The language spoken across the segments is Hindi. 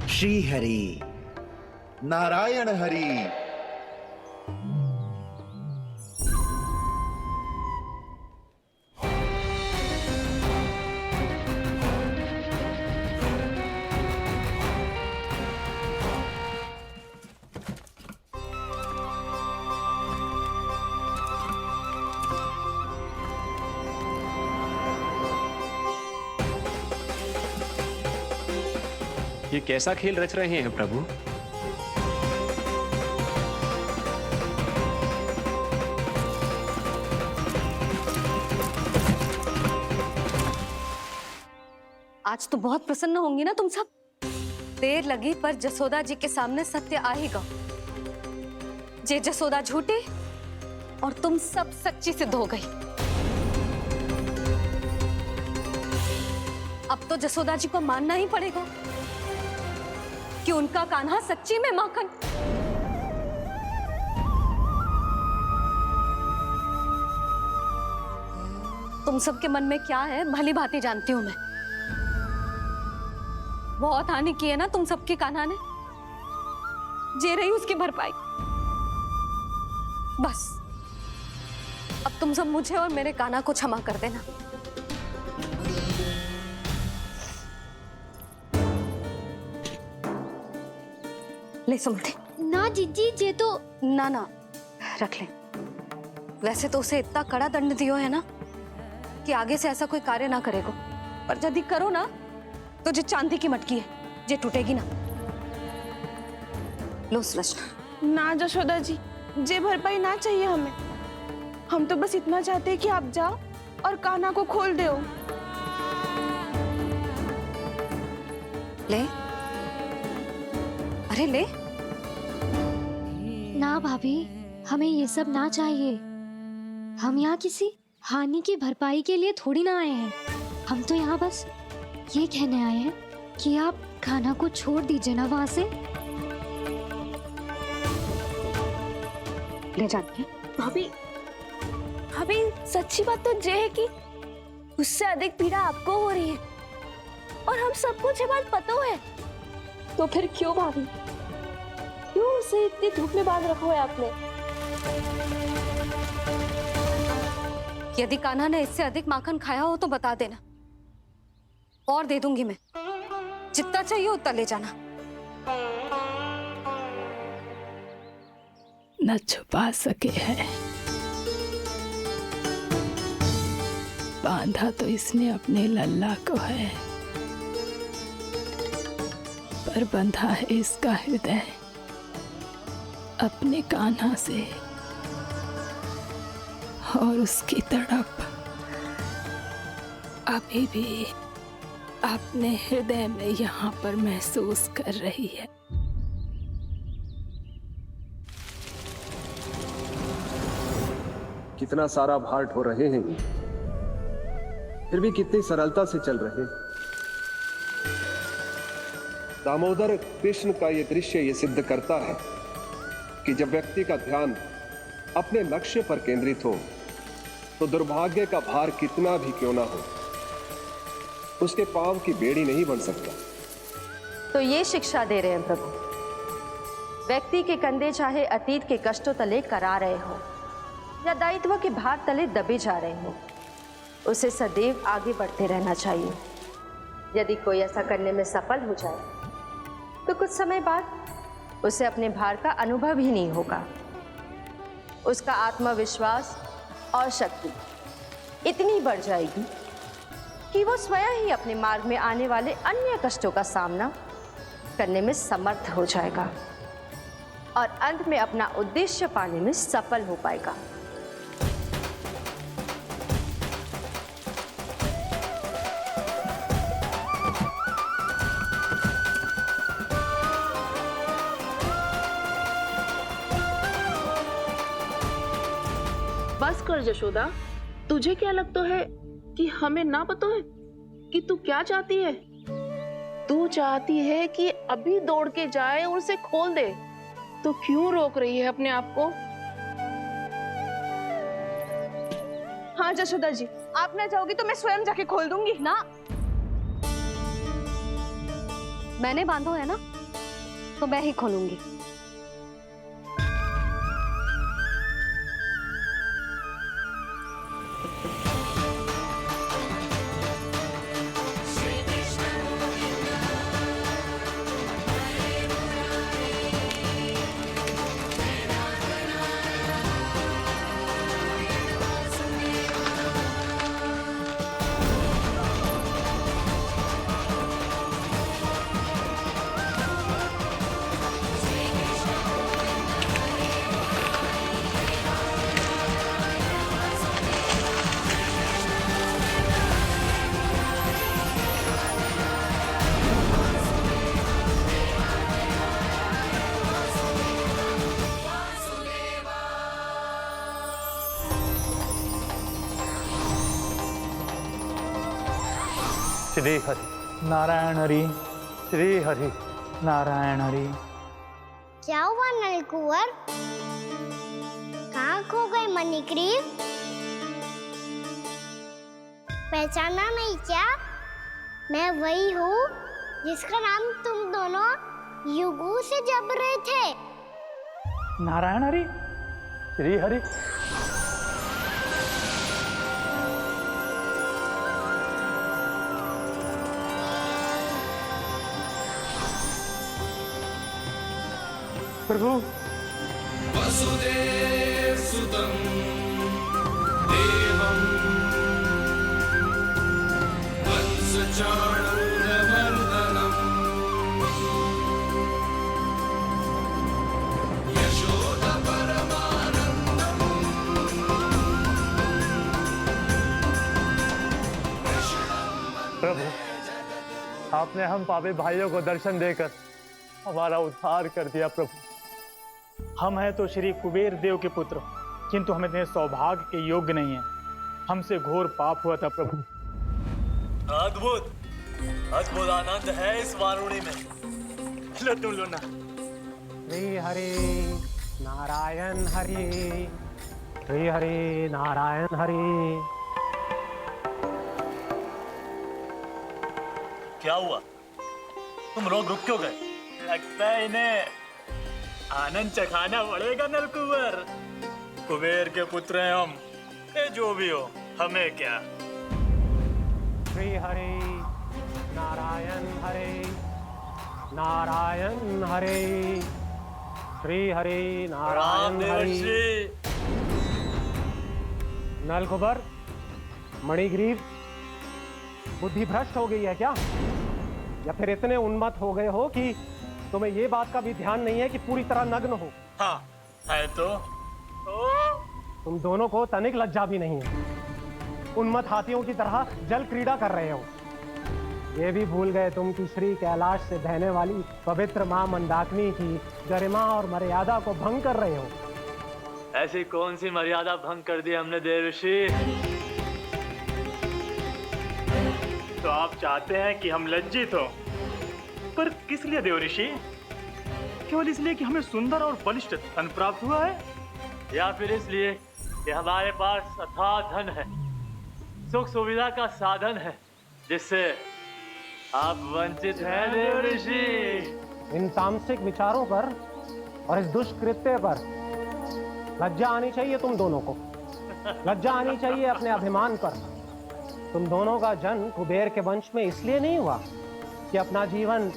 श्री हरि नारायण हरि। ये कैसा खेल रच रहे हैं प्रभु? आज तो बहुत प्रसन्न होंगी ना तुम सब। देर लगी पर जसोदा जी के सामने सत्य आएगा। जे जसोदा झूठी और तुम सब सच्ची सिद्ध हो गई। अब तो जसोदा जी को मानना ही पड़ेगा कि उनका कान्हा सच्ची में माखन। तुम सबके मन में क्या है भली भांति जानती हूं मैं। बहुत हानि की है ना तुम सबके कान्हा ने। जे रही उसकी भरपाई। बस अब तुम सब मुझे और मेरे कान्हा को क्षमा कर देना। ले सुमति। ना जीजी जे तो ना ना रख ले। वैसे तो उसे इतना कड़ा दंड दियो है ना कि आगे से ऐसा कोई कार्य ना करेगा। पर यदि करो ना तो जो चांदी की मटकी है जे टूटेगी ना। लो सुलक्षणा। ना जशोदा जी, जे भरपाई ना चाहिए हमें। हम तो बस इतना चाहते हैं कि आप जाओ और कान्हा को खोल दो। ले अरे ले। ना भाभी, हमें ये सब ना चाहिए। हम यहाँ किसी हानि की भरपाई के लिए थोड़ी ना आए हैं। हम तो यहाँ बस ये कहने आए हैं कि आप कान्हा को छोड़ दीजिए ना वहां से। ले जाती है। भाभी, भाभी सच्ची बात तो ये है कि उससे अधिक पीड़ा आपको हो रही है और हम सबको ये बात पता है। तो फिर क्यों भाभी, क्यों उसे इतनी धूप में बांध रखा है आपने? यदि कान्हा ने इससे अधिक माखन खाया हो तो बता देना और दे दूंगी मैं। जितना चाहिए उतना ले जाना। न छुपा सके हैं। बांधा तो इसने अपने लल्ला को है, पर बंधा है इसका हृदय अपने कान्हा से। और उसकी तड़प अभी भी अपने हृदय में यहाँ पर महसूस कर रही है। कितना सारा भार ढो रहे हैं, फिर भी कितनी सरलता से चल रहे हैं। दामोदर कृष्ण का यह दृश्य ये सिद्ध करता है कि जब व्यक्ति का ध्यान अपने लक्ष्य पर केंद्रित हो तो दुर्भाग्य का भार कितना भी क्यों ना हो, उसके पांव की बेड़ी नहीं बन सकता। तो ये शिक्षा दे रहे हैं प्रभु। व्यक्ति के कंधे चाहे अतीत के कष्टों तले करा रहे हो या दायित्व के भार तले दबे जा रहे हो, उसे सदैव आगे बढ़ते रहना चाहिए। यदि कोई ऐसा करने में सफल हो जाए तो कुछ समय बाद उसे अपने भार का अनुभव ही नहीं होगा। उसका आत्मविश्वास और शक्ति इतनी बढ़ जाएगी कि वो स्वयं ही अपने मार्ग में आने वाले अन्य कष्टों का सामना करने में समर्थ हो जाएगा और अंत में अपना उद्देश्य पाने में सफल हो पाएगा। बस कर जशोदा, तुझे क्या लगता है कि हमें ना पता है कि तू क्या चाहती है? तू चाहती है कि अभी दौड़ के जाए और उसे खोल दे, तो क्यों रोक रही है अपने आप को? हाँ जशोदा जी, आप ना चाहोगी तो मैं स्वयं जाके खोल दूंगी। ना, मैंने बांधो है ना, तो मैं ही खोलूंगी। श्री हरि नारायण हरि, श्री हरि नारायण हरि। क्या हुआ नलकुंवर? कहाँ खो गए मणिग्रीव? पहचाना नहीं क्या? मैं वही हूँ जिसका नाम तुम दोनों युगों से जप रहे थे। नारायण हरि, श्री हरि। प्रभु वसुदेव सुतं देवं वंशचाणूरमर्दनम् यशोदपरमानन्दम् प्रभु, आपने हम पापी भाइयों को दर्शन देकर हमारा उद्धार कर दिया। प्रभु, हम हैं तो श्री कुबेर देव के पुत्र, किंतु हम इतने सौभाग्य के योग्य नहीं हैं। हमसे घोर पाप हुआ था प्रभु। अद्भुत अद्भुत आनंद है इस वारुणी में। लो तुम लो ना। श्री हरि नारायण हरि, श्री हरि नारायण हरि। क्या हुआ? तुम लोग रुक क्यों गए? लगता है इन्हें आनंद चखाना पड़ेगा नलकुंवर। कुबेर के पुत्र हैं हम, ये जो भी हो हमें क्या। श्री हरि नारायण हरि, नारायण हरि, श्री हरि नारायण हरि। नलकुंवर, मणिग्रीव, बुद्धि भ्रष्ट हो गई है क्या? या फिर इतने उन्मत्त हो गए हो कि तुम्हें ये बात का भी ध्यान नहीं है कि पूरी तरह नग्न हो? हाँ है तो तुम दोनों को तनिक लज्जा भी नहीं है। उन्मत्त हाथियों की तरह जल क्रीड़ा कर रहे हो। ये भी भूल गए तुम कि श्री कैलाश से बहने वाली पवित्र मां मंदाकिनी की गरिमा और मर्यादा को भंग कर रहे हो। ऐसी कौन सी मर्यादा भंग कर दी हमने देवर्षि? तो आप चाहते हैं कि हम लज्जित हो, पर किस लिए देवऋषि? केवल इसलिए कि हमें सुंदर और बलिष्ठ धन प्राप्त हुआ है, या फिर इसलिए कि हमारे पास अथाह धन है, सुख सुविधा का साधन है, जिससे आप वंचित हैं देवर्षि? इन तामसिक विचारों पर और इस दुष्कृत्य पर लज्जा आनी चाहिए तुम दोनों को। लज्जा आनी चाहिए अपने अभिमान पर। तुम दोनों का जन्म कुबेर के वंश में इसलिए नहीं हुआ कि अपना जीवन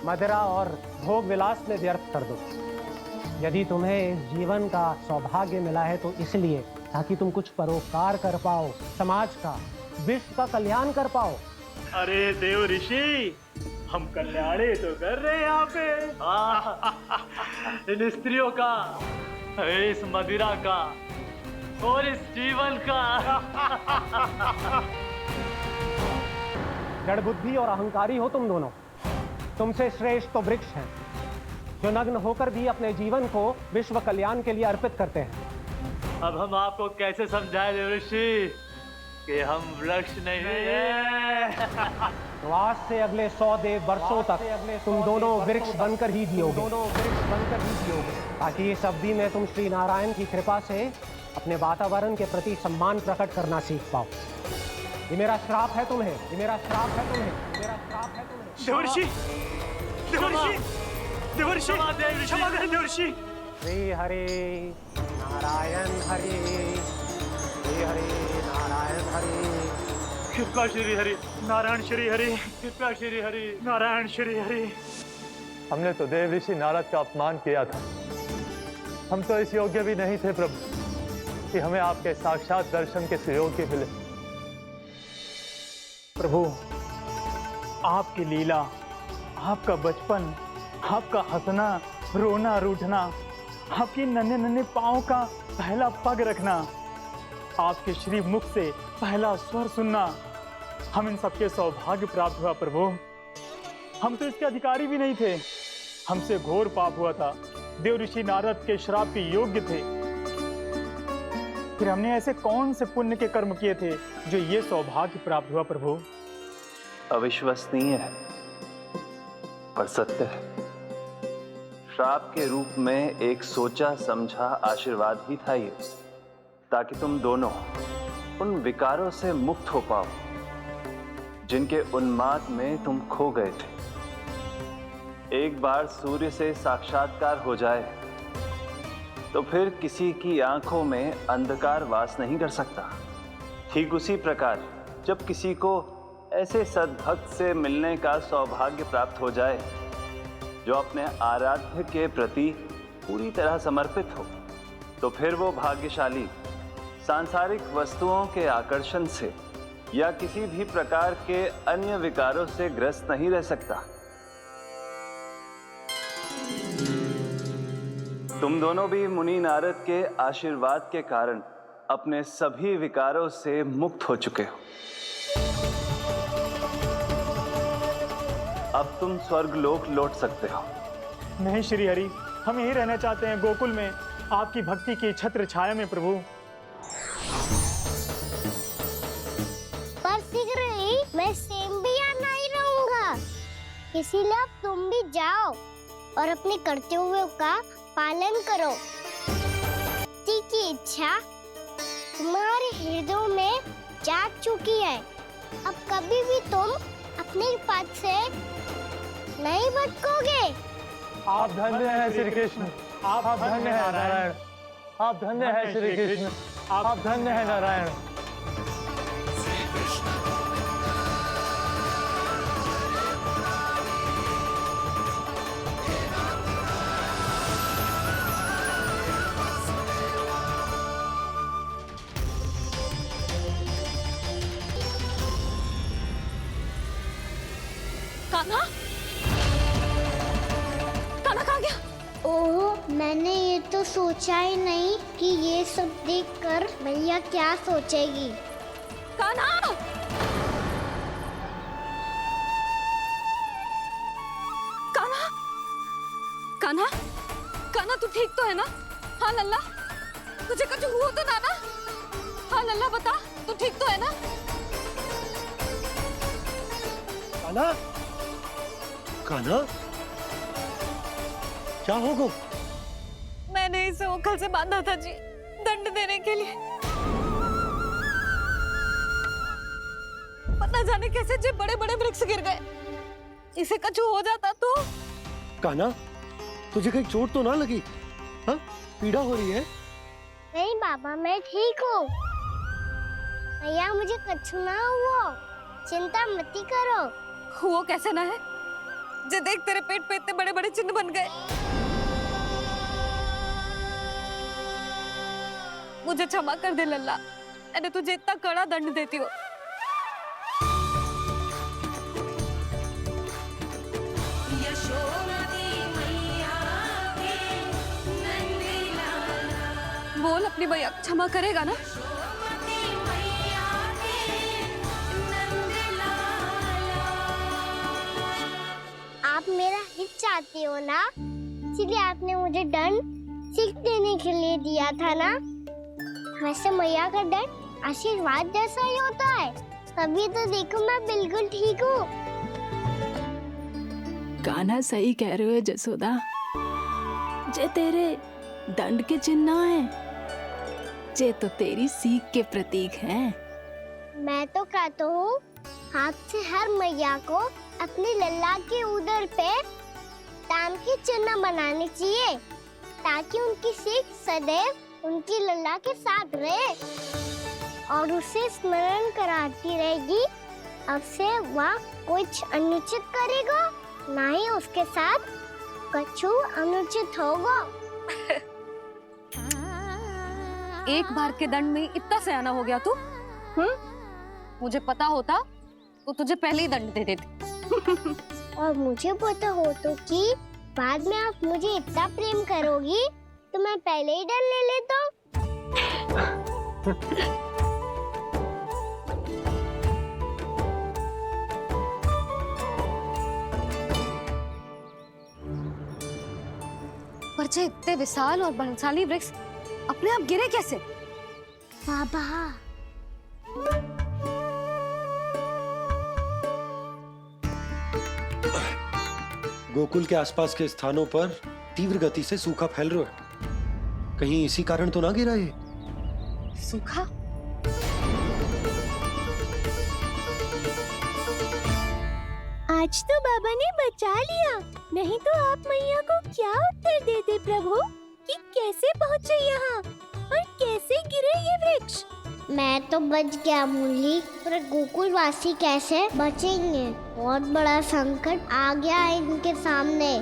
मदिरा और भोग विलास में व्यर्थ कर दो। यदि तुम्हें इस जीवन का सौभाग्य मिला है तो इसलिए ताकि तुम कुछ परोपकार कर पाओ, समाज का, विश्व का कल्याण कर पाओ। अरे देवऋषि, हम कल्याण तो कर रहे हैं यहाँ पे। इन स्त्रियों का, इस मदिरा का और इस जीवन का। जड़ बुद्धि और अहंकारी हो तुम दोनों। तुमसे श्रेष्ठ तो वृक्ष हैं, जो नग्न होकर भी अपने जीवन को विश्व कल्याण के लिए अर्पित करते हैं। अब हम आपको कैसे समझाएं देवर्षि कि हम वृक्ष नहीं हैं? तो आज से अगले 100 देव वर्षों तक तुम दोनों वृक्ष बनकर ही जियोगे, ताकि इस अवधि में तुम श्री नारायण की कृपा से अपने वातावरण के प्रति सम्मान प्रकट करना सीख पाओ। ये मेरा श्राप है तुम्हें, ये मेरा श्राप है तुम्हें, ये मेरा श्राप है तुम्हें। देवर्षि, देवर्षि, देवर्षि क्षमा करें देवर्षि। श्री हरि नारायण हरि, श्री हरि नारायण हरि। कृपा श्री हरि नारायण श्री हरि, कृपा श्री हरि नारायण श्री हरि। हमने तो देव ऋषि नारद का अपमान किया था। हम तो इस योग्य भी नहीं थे प्रभु कि हमें आपके साक्षात दर्शन के सुयोग्य मिले। प्रभु, आपकी लीला, आपका बचपन, आपका हंसना, रोना, रूठना, आपकी नन्हे नन्हे पाँव का पहला पग रखना, आपके श्री मुख से पहला स्वर सुनना, हम इन सबके सौभाग्य प्राप्त हुआ प्रभु। हम तो इसके अधिकारी भी नहीं थे। हमसे घोर पाप हुआ था, देव ऋषि नारद के श्राप के योग्य थे। फिर हमने ऐसे कौन से पुण्य के कर्म किए थे जो ये सौभाग्य प्राप्त हुआ प्रभु? अविश्वसनीय है पर सत्य है। श्राप के रूप में एक सोचा समझा आशीर्वाद ही था ये, ताकि तुम दोनों उन विकारों से मुक्त हो पाओ जिनके उन्माद में तुम खो गए थे। एक बार सूर्य से साक्षात्कार हो जाए तो फिर किसी की आंखों में अंधकार वास नहीं कर सकता। ठीक उसी प्रकार जब किसी को ऐसे सद्भक्त से मिलने का सौभाग्य प्राप्त हो जाए जो अपने आराध्य के प्रति पूरी तरह समर्पित हो, तो फिर वो भाग्यशाली सांसारिक वस्तुओं के आकर्षण से या किसी भी प्रकार के अन्य विकारों से ग्रस्त नहीं रह सकता। तुम दोनों भी मुनि नारद के आशीर्वाद के कारण अपने सभी विकारों से मुक्त हो चुके हो। अब तुम स्वर्गलोक लौट सकते हो। नहीं श्री हरि, हम यही रहना चाहते हैं, गोकुल में आपकी भक्ति की छत्र छाया में प्रभु। पर शीघ्र ही मैं सेम्बिया नहीं रहूंगा, इसीलिए अब तुम भी जाओ और अपने कर्तव्यों का पालन करो। पति की इच्छा तुम्हारे हृदय में जाग चुकी है। अब कभी भी तुम अपने पद से नहीं भटकोगे। आप धन्य हैं श्री कृष्ण, आप धन्य हैं नारायण, आप धन्य हैं श्री कृष्ण, आप धन्य हैं नारायण। कान्हा, कान्हा कहाँ गया? ओह, मैंने ये तो सोचा ही नहीं कि ये सब देखकर भैया क्या सोचेगी। कान्हा! कान्हा! कान्हा! कान्हा, तू ठीक तो है ना? हाँ लल्ला, तुझे कुछ हुआ तो ना? हाँ लल्ला, बता, तू ठीक तो है ना? कान्हा, कान्हा, क्या होगा? मैंने इसे ओखल से बांधा था जी, दंड देने के लिए। पता जाने कैसे जे बड़े बड़े वृक्ष गिर गए। इसे कुछ हो जाता तो? कान्हा, तुझे कहीं चोट तो ना लगी? हाँ, पीड़ा हो रही है? नहीं बाबा, मैं ठीक हूँ। भैया, मुझे कुछ ना हुआ, चिंता मत करो। वो कैसे ना है? जे देख, तेरे पेट पे इतने बड़े बड़े चिन्ह बन गए। मुझे क्षमा कर दे लल्ला, मैंने तुझे इतना कड़ा दंड देती हूँ। बोल, अपनी भैया क्षमा करेगा ना? आप मेरा हित चाहते हो ना, इसलिए आपने मुझे दंड सीख देने के लिए दिया था ना। वैसे मैया का दंड आशीर्वाद जैसा ही होता है, तभी तो देखो मैं बिल्कुल ठीक हूँ। कान्हा सही कह रहे हो जसोदा, जे तेरे दंड के चिन्ह है, जे तो तेरी सीख के प्रतीक हैं। मैं तो कहता हूँ, हाथ से हर मैया को अपनी लल्ला के उदर पे दान के चिन्ह बनाने चाहिए ताकि उनकी सीख सदैव उनकी लल्ला के साथ रहे और उसे स्मरण कराती रहेगी। अब से वह कुछ अनुचित करेगा, ना ही उसके साथ कछु अनुचित होगा। एक बार के दंड में इतना सयाना हो गया तू? मुझे पता होता तो तुझे पहले ही दंड दे देती। और मुझे पता हो तो कि बाद में आप मुझे इतना प्रेम करोगी तो मैं पहले ही दंड ले लेता हूँ। पर जे इतने विशाल और बलशाली वृक्ष अपने आप गिरे कैसे? बाबा, गोकुल के आसपास के स्थानों पर तीव्र गति से सूखा फैल रहा है। कहीं इसी कारण तो ना गिरा ये? सूखा? आज तो बाबा ने बचा लिया, नहीं तो आप मैया को क्या उत्तर देते प्रभु कि कैसे पहुँचे यहाँ और कैसे गिरे ये वृक्ष? मैं तो बच गया मुरली, पर गोकुल वासी कैसे बचेंगे? बहुत बड़ा संकट आ गया है इनके सामने।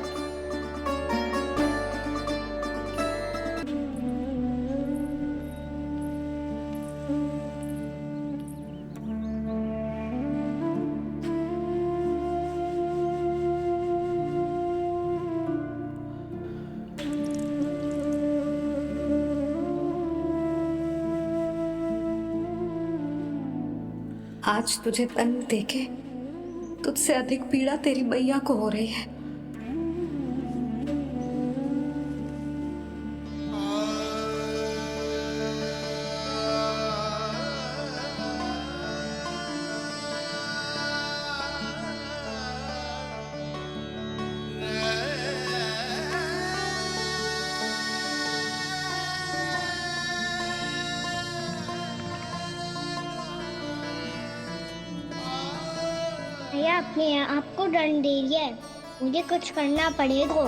आज तुझे दंड देके तुझसे अधिक पीड़ा तेरी मैया को हो रही है। भैया अपने आपको दंड दे दिया है, मुझे कुछ करना पड़ेगा।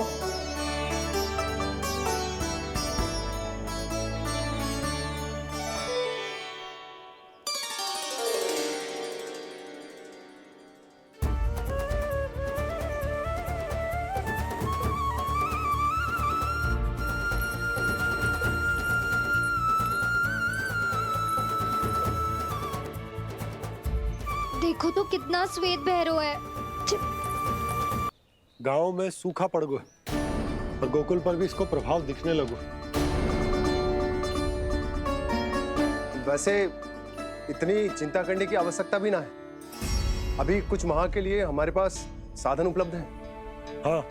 देखो तो कितना श्वेत भैरव है। गांव में सूखा पड़ गया और गोकुल पर भी इसको प्रभाव दिखने लगो। वैसे इतनी चिंता करने की आवश्यकता भी ना है। अभी कुछ माह के लिए हमारे पास साधन उपलब्ध है। हाँ,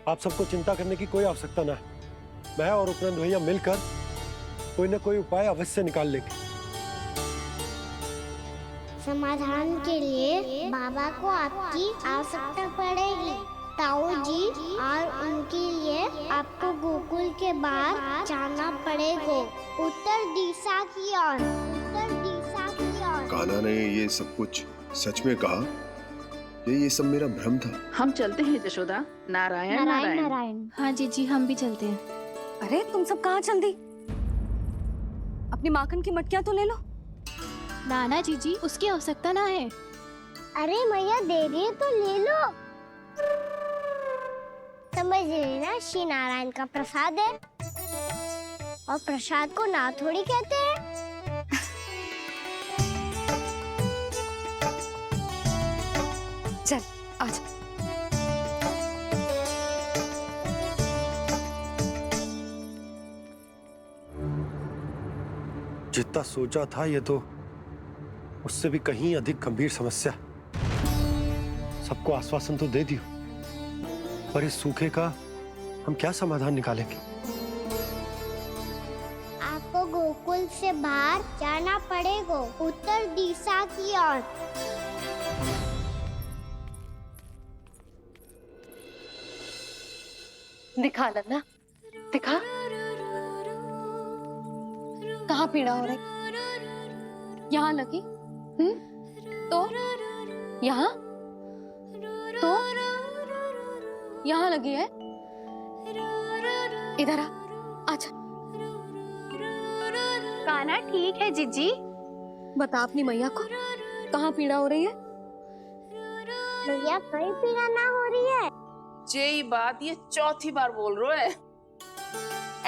आप सबको चिंता करने की कोई आवश्यकता ना है। मैं और उपनंद भैया मिलकर कोई ना कोई उपाय अवश्य निकाल लेंगे। समाधान के लिए बाबा को आपकी आवश्यकता पड़ेगी। ताऊ जी और उनके लिए आपको गोकुल के बाहर जाना पड़ेगा, उत्तर दिशा की ओर। उत्तर दिशा की ओर। कान्हा ने ये सब कुछ सच में कहा? ये सब मेरा भ्रम था? हम चलते हैं जशोदा। नारायण नारायण नारायण। हाँ जी हम भी चलते हैं। अरे तुम सब कहाँ चल दी? अपनी माखन की मटकियाँ तो ले लो। नाना जी उसकी आवश्यकता ना है। अरे मैया दे रही है तो ले लो। समझ लेना, श्री नारायण का प्रसाद है और प्रसाद को ना थोड़ी कहते हैं। चल आजा। जितना सोचा था ये तो उससे भी कहीं अधिक गंभीर समस्या। सबको आश्वासन तो दे दियो, पर इस सूखे का हम क्या समाधान निकालेंगे? आपको गोकुल से बाहर जाना पड़ेगा, उत्तर दिशा की ओर। दिखा लन्ना, दिखा। कहाँ पीड़ा हो रही? यहाँ लगी? तो यहाँ? तो यहाँ लगी है। इधर आ, आजा। कान्हा ठीक है जीजी। बता अपनी मैया को कहाँ पीड़ा हो रही है। भैया कहीं पीड़ा ना हो रही है। ये बात ये चौथी बार बोल रहे है।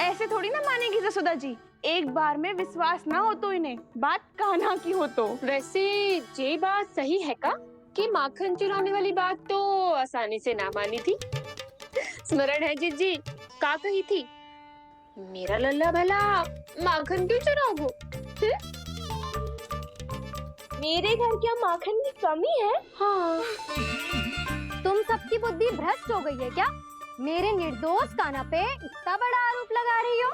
ऐसे थोड़ी ना मानेगी जसोदा जी, एक बार में विश्वास ना हो तो इन्हें, बात कान्हा की हो तो। वैसे ये बात सही है का कि माखन चुराने वाली बात तो आसानी से ना मानी थी। स्मरण है जीजी का कही थी, मेरा लल्ला भला माखन क्यों चुराओगे? मेरे घर क्या माखन की कमी है? हाँ। तुम सबकी बुद्धि भ्रष्ट हो गई है क्या? मेरे निर्दोष कान्हा पे इतना बड़ा आरोप लगा रही हो?